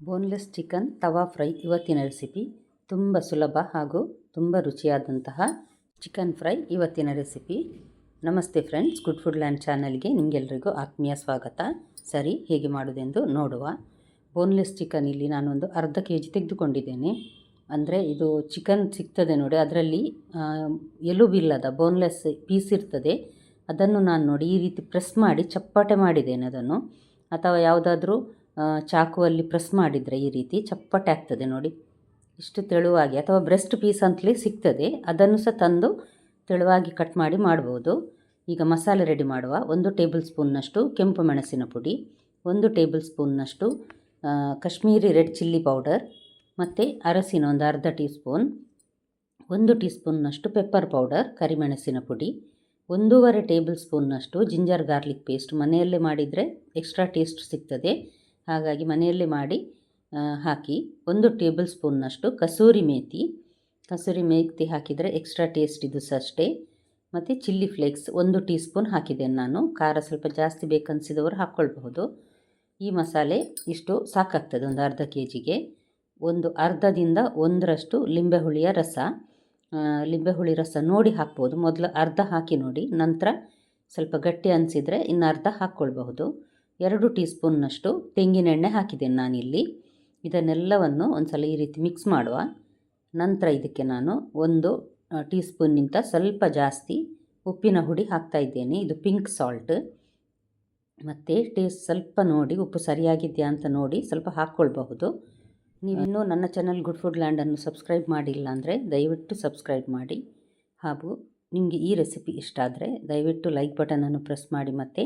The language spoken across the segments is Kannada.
ಬೋನ್ಲೆಸ್ ಚಿಕನ್ ತವಾ ಫ್ರೈ ಇವತ್ತಿನ ರೆಸಿಪಿ. ತುಂಬ ಸುಲಭ ಹಾಗೂ ತುಂಬ ರುಚಿಯಾದಂತಹ ಚಿಕನ್ ಫ್ರೈ ಇವತ್ತಿನ ರೆಸಿಪಿ. ನಮಸ್ತೆ ಫ್ರೆಂಡ್ಸ್, ಗುಡ್ ಫುಡ್ ಲ್ಯಾಂಡ್ ಚಾನಲ್ಗೆ ನಿಮಗೆಲ್ಲರಿಗೂ ಆತ್ಮೀಯ ಸ್ವಾಗತ. ಸರಿ, ಹೇಗೆ ಮಾಡೋದೆಂದು ನೋಡುವ. ಬೋನ್ಲೆಸ್ ಚಿಕನ್ ಇಲ್ಲಿ ನಾನೊಂದು ಅರ್ಧ kg ತೆಗೆದುಕೊಂಡಿದ್ದೇನೆ. ಅಂದರೆ ಇದು ಚಿಕನ್ ಸಿಗ್ತದೆ ನೋಡಿ, ಅದರಲ್ಲಿ ಎಲುಬಿಲ್ಲದ ಬೋನ್ಲೆಸ್ ಪೀಸ್ ಇರ್ತದೆ. ಅದನ್ನು ನಾನು ನೋಡಿ ಈ ರೀತಿ ಪ್ರೆಸ್ ಮಾಡಿ ಚಪ್ಪಾಟೆ ಮಾಡಿದ್ದೇನೆ ಅದನ್ನು. ಅಥವಾ ಯಾವುದಾದ್ರೂ ಚಾಕುವಲ್ಲಿ ಪ್ರೆಸ್ ಮಾಡಿದರೆ ಈ ರೀತಿ ಚಪ್ಪಟೆ ಆಗ್ತದೆ ನೋಡಿ, ಇಷ್ಟು ತೆಳುವಾಗಿ. ಅಥವಾ ಬ್ರೆಸ್ಟ್ ಪೀಸ್ ಅಂತಲೇ ಸಿಗ್ತದೆ, ಅದನ್ನು ಸಹ ತಂದು ತೆಳುವಾಗಿ ಕಟ್ ಮಾಡಿ ಮಾಡ್ಬೋದು. ಈಗ ಮಸಾಲೆ ರೆಡಿ ಮಾಡುವ. 1 ಟೇಬಲ್ ಸ್ಪೂನ್ನಷ್ಟು ಕೆಂಪು ಮೆಣಸಿನ ಪುಡಿ, 1 ಟೇಬಲ್ ಸ್ಪೂನ್ನಷ್ಟು ಕಾಶ್ಮೀರಿ ರೆಡ್ ಚಿಲ್ಲಿ ಪೌಡರ್, ಮತ್ತು ಅರಸಿನ ಒಂದು ಅರ್ಧ ಟೀ ಸ್ಪೂನ್, 1 ಟೀ ಸ್ಪೂನ್ನಷ್ಟು ಪೆಪ್ಪರ್ ಪೌಡರ್ ಕರಿಮೆಣಸಿನ ಪುಡಿ, 1.5 ಟೇಬಲ್ ಸ್ಪೂನ್ನಷ್ಟು ಜಿಂಜರ್ ಗಾರ್ಲಿಕ್ ಪೇಸ್ಟ್. ಮನೆಯಲ್ಲೇ ಮಾಡಿದರೆ ಎಕ್ಸ್ಟ್ರಾ ಟೇಸ್ಟ್ ಸಿಗ್ತದೆ, ಹಾಗಾಗಿ ಮನೆಯಲ್ಲೇ ಮಾಡಿ ಹಾಕಿ. 1 ಟೇಬಲ್ ಸ್ಪೂನ್ನಷ್ಟು ಕಸೂರಿ ಮೇಥಿ ಹಾಕಿದರೆ ಎಕ್ಸ್ಟ್ರಾ ಟೇಸ್ಟ್ ಇದು ಸಹ ಅಷ್ಟೇ. ಮತ್ತು ಚಿಲ್ಲಿ ಫ್ಲೇಕ್ಸ್ 1 ಟೀ ಸ್ಪೂನ್ ಹಾಕಿದ್ದೇನೆ ನಾನು. ಖಾರ ಸ್ವಲ್ಪ ಜಾಸ್ತಿ ಬೇಕನ್ನಿಸಿದವರು ಹಾಕ್ಕೊಳ್ಬಹುದು. ಈ ಮಸಾಲೆ ಇಷ್ಟು ಸಾಕಾಗ್ತದೆ ಒಂದು ಅರ್ಧ kgಗೆ. ಒಂದು ಅರ್ಧದಿಂದ 1ರಷ್ಟು ಲಿಂಬೆಹುಳಿ ರಸ ನೋಡಿ ಹಾಕ್ಬೋದು. ಮೊದಲು ಅರ್ಧ ಹಾಕಿ ನೋಡಿ, ನಂತರ ಸ್ವಲ್ಪ ಗಟ್ಟಿ ಅನಿಸಿದರೆ ಇನ್ನು ಅರ್ಧ ಹಾಕ್ಕೊಳ್ಬಹುದು. 2 ಟೀ ಸ್ಪೂನ್ನಷ್ಟು ತೆಂಗಿನೆಣ್ಣೆ ಹಾಕಿದ್ದೇನೆ ನಾನಿಲ್ಲಿ. ಇದನ್ನೆಲ್ಲವನ್ನು ಒಂದು ಸಲ ಈ ರೀತಿ ಮಿಕ್ಸ್ ಮಾಡುವ. ನಂತರ ಇದಕ್ಕೆ ನಾನು 1 ಟೀ ಸ್ಪೂನ್ನಿಂದ ಸ್ವಲ್ಪ ಜಾಸ್ತಿ ಉಪ್ಪಿನ ಹುಡಿ ಹಾಕ್ತಾಯಿದ್ದೇನೆ. ಇದು ಪಿಂಕ್ ಸಾಲ್ಟ್. ಮತ್ತು ಟೇಸ್ಟ್ ಸ್ವಲ್ಪ ನೋಡಿ, ಉಪ್ಪು ಸರಿಯಾಗಿದೆಯಾ ಅಂತ ನೋಡಿ ಸ್ವಲ್ಪ ಹಾಕ್ಕೊಳ್ಬಹುದು. ನೀವಿನ್ನೂ ನನ್ನ ಚಾನಲ್ ಗುಡ್ ಫುಡ್ ಲ್ಯಾಂಡನ್ನು ಸಬ್ಸ್ಕ್ರೈಬ್ ಮಾಡಿಲ್ಲ ಅಂದರೆ ದಯವಿಟ್ಟು ಸಬ್ಸ್ಕ್ರೈಬ್ ಮಾಡಿ. ಹಾಗೂ ನಿಮಗೆ ಈ ರೆಸಿಪಿ ಇಷ್ಟ ಆದರೆ ದಯವಿಟ್ಟು ಲೈಕ್ ಬಟನನ್ನು ಪ್ರೆಸ್ ಮಾಡಿ ಮತ್ತು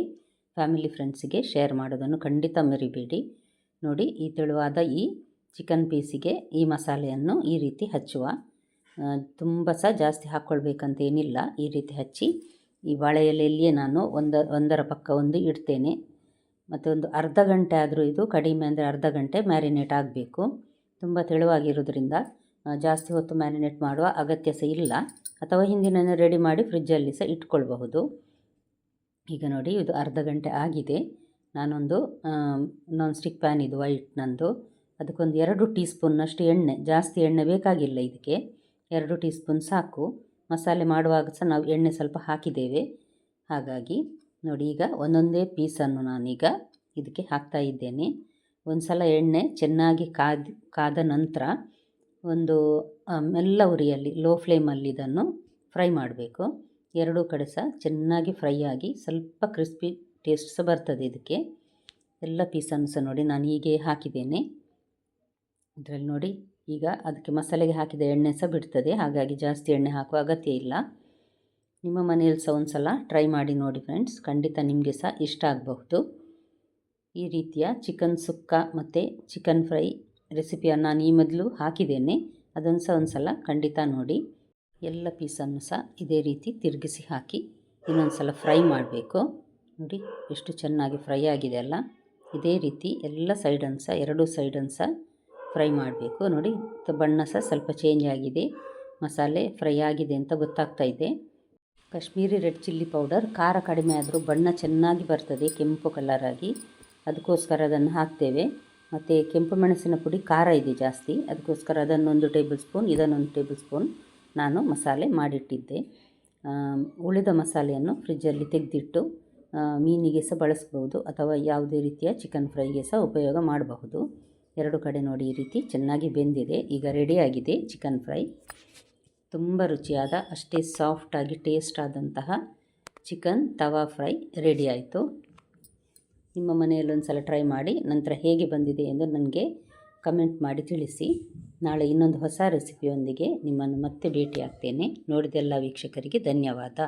ಫ್ಯಾಮಿಲಿ ಫ್ರೆಂಡ್ಸಿಗೆ ಶೇರ್ ಮಾಡೋದನ್ನು ಖಂಡಿತ ಮರಿಬೇಡಿ. ನೋಡಿ, ಈ ತೆಳುವಾದ ಈ ಚಿಕನ್ ಪೀಸಿಗೆ ಈ ಮಸಾಲೆಯನ್ನು ಈ ರೀತಿ ಹಚ್ಚುವ. ತುಂಬ ಸಹ ಜಾಸ್ತಿ ಹಾಕ್ಕೊಳ್ಬೇಕಂತ ಏನಿಲ್ಲ. ಈ ರೀತಿ ಹಚ್ಚಿ ಈ ಬಾಳೆ ಎಲೆಯಲ್ಲಿಯೇ ನಾನು ಒಂದರ ಪಕ್ಕ ಒಂದು ಇಡ್ತೇನೆ. ಮತ್ತು ಒಂದು ಅರ್ಧ ಗಂಟೆ ಆದರೂ, ಇದು ಕಡಿಮೆ ಅಂದರೆ ಅರ್ಧ ಗಂಟೆ ಮ್ಯಾರಿನೇಟ್ ಆಗಬೇಕು. ತುಂಬ ತೆಳುವಾಗಿರೋದ್ರಿಂದ ಜಾಸ್ತಿ ಹೊತ್ತು ಮ್ಯಾರಿನೇಟ್ ಮಾಡುವ ಅಗತ್ಯ ಸಹ ಇಲ್ಲ. ಅಥವಾ ಹಿಂದಿನ ರೆಡಿ ಮಾಡಿ ಫ್ರಿಜ್ಜಲ್ಲಿ ಸಹ ಇಟ್ಕೊಳ್ಬಹುದು. ಈಗ ನೋಡಿ, ಇದು ಅರ್ಧ ಗಂಟೆ ಆಗಿದೆ. ನಾನೊಂದು ನಾನ್ ಸ್ಟಿಕ್ ಪ್ಯಾನ್ ಇದು ವೈಟ್ ನಂದು, ಅದಕ್ಕೊಂದು 2 ಟೀ ಸ್ಪೂನ್ನಷ್ಟು ಎಣ್ಣೆ, ಜಾಸ್ತಿ ಎಣ್ಣೆ ಬೇಕಾಗಿಲ್ಲ ಇದಕ್ಕೆ, 2 ಟೀ ಸ್ಪೂನ್ ಸಾಕು. ಮಸಾಲೆ ಮಾಡುವಾಗ ಸಹ ನಾವು ಎಣ್ಣೆ ಸ್ವಲ್ಪ ಹಾಕಿದ್ದೇವೆ, ಹಾಗಾಗಿ ನೋಡಿ. ಈಗ ಒಂದೊಂದೇ ಪೀಸನ್ನು ನಾನೀಗ ಇದಕ್ಕೆ ಹಾಕ್ತಾ ಇದ್ದೇನೆ. ಒಂದು ಸಲ ಎಣ್ಣೆ ಚೆನ್ನಾಗಿ ಕಾದ ನಂತರ ಒಂದು ಮೆಲ್ಲ ಉರಿಯಲ್ಲಿ, ಲೋ ಫ್ಲೇಮಲ್ಲಿ ಇದನ್ನು ಫ್ರೈ ಮಾಡಬೇಕು. 2 ಕಡೆ ಸಹ ಚೆನ್ನಾಗಿ ಫ್ರೈ ಆಗಿ ಸ್ವಲ್ಪ ಕ್ರಿಸ್ಪಿ ಟೇಸ್ಟ್ ಸಹ ಬರ್ತದೆ ಇದಕ್ಕೆ. ಎಲ್ಲ ಪೀಸನ್ನು ಸಹ ನೋಡಿ ನಾನು ಹೀಗೆ ಹಾಕಿದ್ದೇನೆ. ಇದರಲ್ಲಿ ನೋಡಿ, ಈಗ ಅದಕ್ಕೆ ಮಸಾಲೆಗೆ ಹಾಕಿದ ಎಣ್ಣೆ ಸಹ ಬಿಡ್ತದೆ, ಹಾಗಾಗಿ ಜಾಸ್ತಿ ಎಣ್ಣೆ ಹಾಕುವ ಅಗತ್ಯ ಇಲ್ಲ. ನಿಮ್ಮ ಮನೆಯಲ್ಲಿ ಸಹ ಒಂದು ಸಲ ಟ್ರೈ ಮಾಡಿ ನೋಡಿ ಫ್ರೆಂಡ್ಸ್, ಖಂಡಿತ ನಿಮಗೆ ಸಹ ಇಷ್ಟ ಆಗಬಹುದು. ಈ ರೀತಿಯ ಚಿಕನ್ ಸುಕ್ಕ ಮತ್ತು ಚಿಕನ್ ಫ್ರೈ ರೆಸಿಪಿಯನ್ನು ನಾನು ಈ ಮೊದಲು ಹಾಕಿದ್ದೇನೆ, ಅದನ್ನು ಸಹ ಒಂದು ಸಲ ಖಂಡಿತ ನೋಡಿ. ಎಲ್ಲ ಪೀಸನ್ನು ಸಹ ಇದೇ ರೀತಿ ತಿರುಗಿಸಿ ಹಾಕಿ ಇನ್ನೊಂದು ಸಲ ಫ್ರೈ ಮಾಡಬೇಕು. ನೋಡಿ ಎಷ್ಟು ಚೆನ್ನಾಗಿ ಫ್ರೈ ಆಗಿದೆ ಅಲ್ಲ. ಇದೇ ರೀತಿ ಎಲ್ಲ ಸೈಡನ್ನು ಸಹ, 2 ಸೈಡನ್ನು ಸಹ ಫ್ರೈ ಮಾಡಬೇಕು. ನೋಡಿ, ಬಣ್ಣ ಸಹ ಸ್ವಲ್ಪ ಚೇಂಜ್ ಆಗಿದೆ, ಮಸಾಲೆ ಫ್ರೈ ಆಗಿದೆ ಅಂತ ಗೊತ್ತಾಗ್ತಾ ಇದೆ. ಕಾಶ್ಮೀರಿ ರೆಡ್ ಚಿಲ್ಲಿ ಪೌಡರ್ ಖಾರ ಕಡಿಮೆ ಆದರೂ ಬಣ್ಣ ಚೆನ್ನಾಗಿ ಬರ್ತದೆ, ಕೆಂಪು ಕಲರಾಗಿ, ಅದಕ್ಕೋಸ್ಕರ ಅದನ್ನು ಹಾಕ್ತೇವೆ. ಮತ್ತು ಕೆಂಪು ಮೆಣಸಿನ ಪುಡಿ ಖಾರ ಇದೆ ಜಾಸ್ತಿ, ಅದಕ್ಕೋಸ್ಕರ ಅದನ್ನೊಂದು ಟೇಬಲ್ ಸ್ಪೂನ್, ಇದನ್ನೊಂದು ಟೇಬಲ್ ಸ್ಪೂನ್ ನಾನು ಮಸಾಲೆ ಮಾಡಿಟ್ಟಿದ್ದೆ. ಉಳಿದ ಮಸಾಲೆಯನ್ನು ಫ್ರಿಜ್ಜಲ್ಲಿ ತೆಗೆದಿಟ್ಟು ಮೀನಿಗೆ ಸಹ ಬಳಸ್ಬೋದು, ಅಥವಾ ಯಾವುದೇ ರೀತಿಯ ಚಿಕನ್ ಫ್ರೈಗೆ ಸಹ ಉಪಯೋಗ ಮಾಡಬಹುದು. 2 ಕಡೆ ನೋಡಿ ಈ ರೀತಿ ಚೆನ್ನಾಗಿ ಬೆಂದಿದೆ. ಈಗ ರೆಡಿಯಾಗಿದೆ ಚಿಕನ್ ಫ್ರೈ. ತುಂಬ ರುಚಿಯಾದ, ಅಷ್ಟೇ ಸಾಫ್ಟಾಗಿ ಟೇಸ್ಟ್ ಆದಂತಹ ಚಿಕನ್ ತವಾ ಫ್ರೈ ರೆಡಿ ಆಯಿತು. ನಿಮ್ಮ ಮನೆಯಲ್ಲಿ ಒಂದು ಸಲ ಟ್ರೈ ಮಾಡಿ, ನಂತರ ಹೇಗೆ ಬಂದಿದೆ ಎಂದು ನನಗೆ ಕಮೆಂಟ್ ಮಾಡಿ ತಿಳಿಸಿ. ನಾಳೆ ಇನ್ನೊಂದು ಹೊಸ ರೆಸಿಪಿಯೊಂದಿಗೆ ನಿಮ್ಮನ್ನು ಮತ್ತೆ ಭೇಟಿ ಆಗ್ತೇನೆ. ನೋಡಿದ ಎಲ್ಲ ವೀಕ್ಷಕರಿಗೆ ಧನ್ಯವಾದ.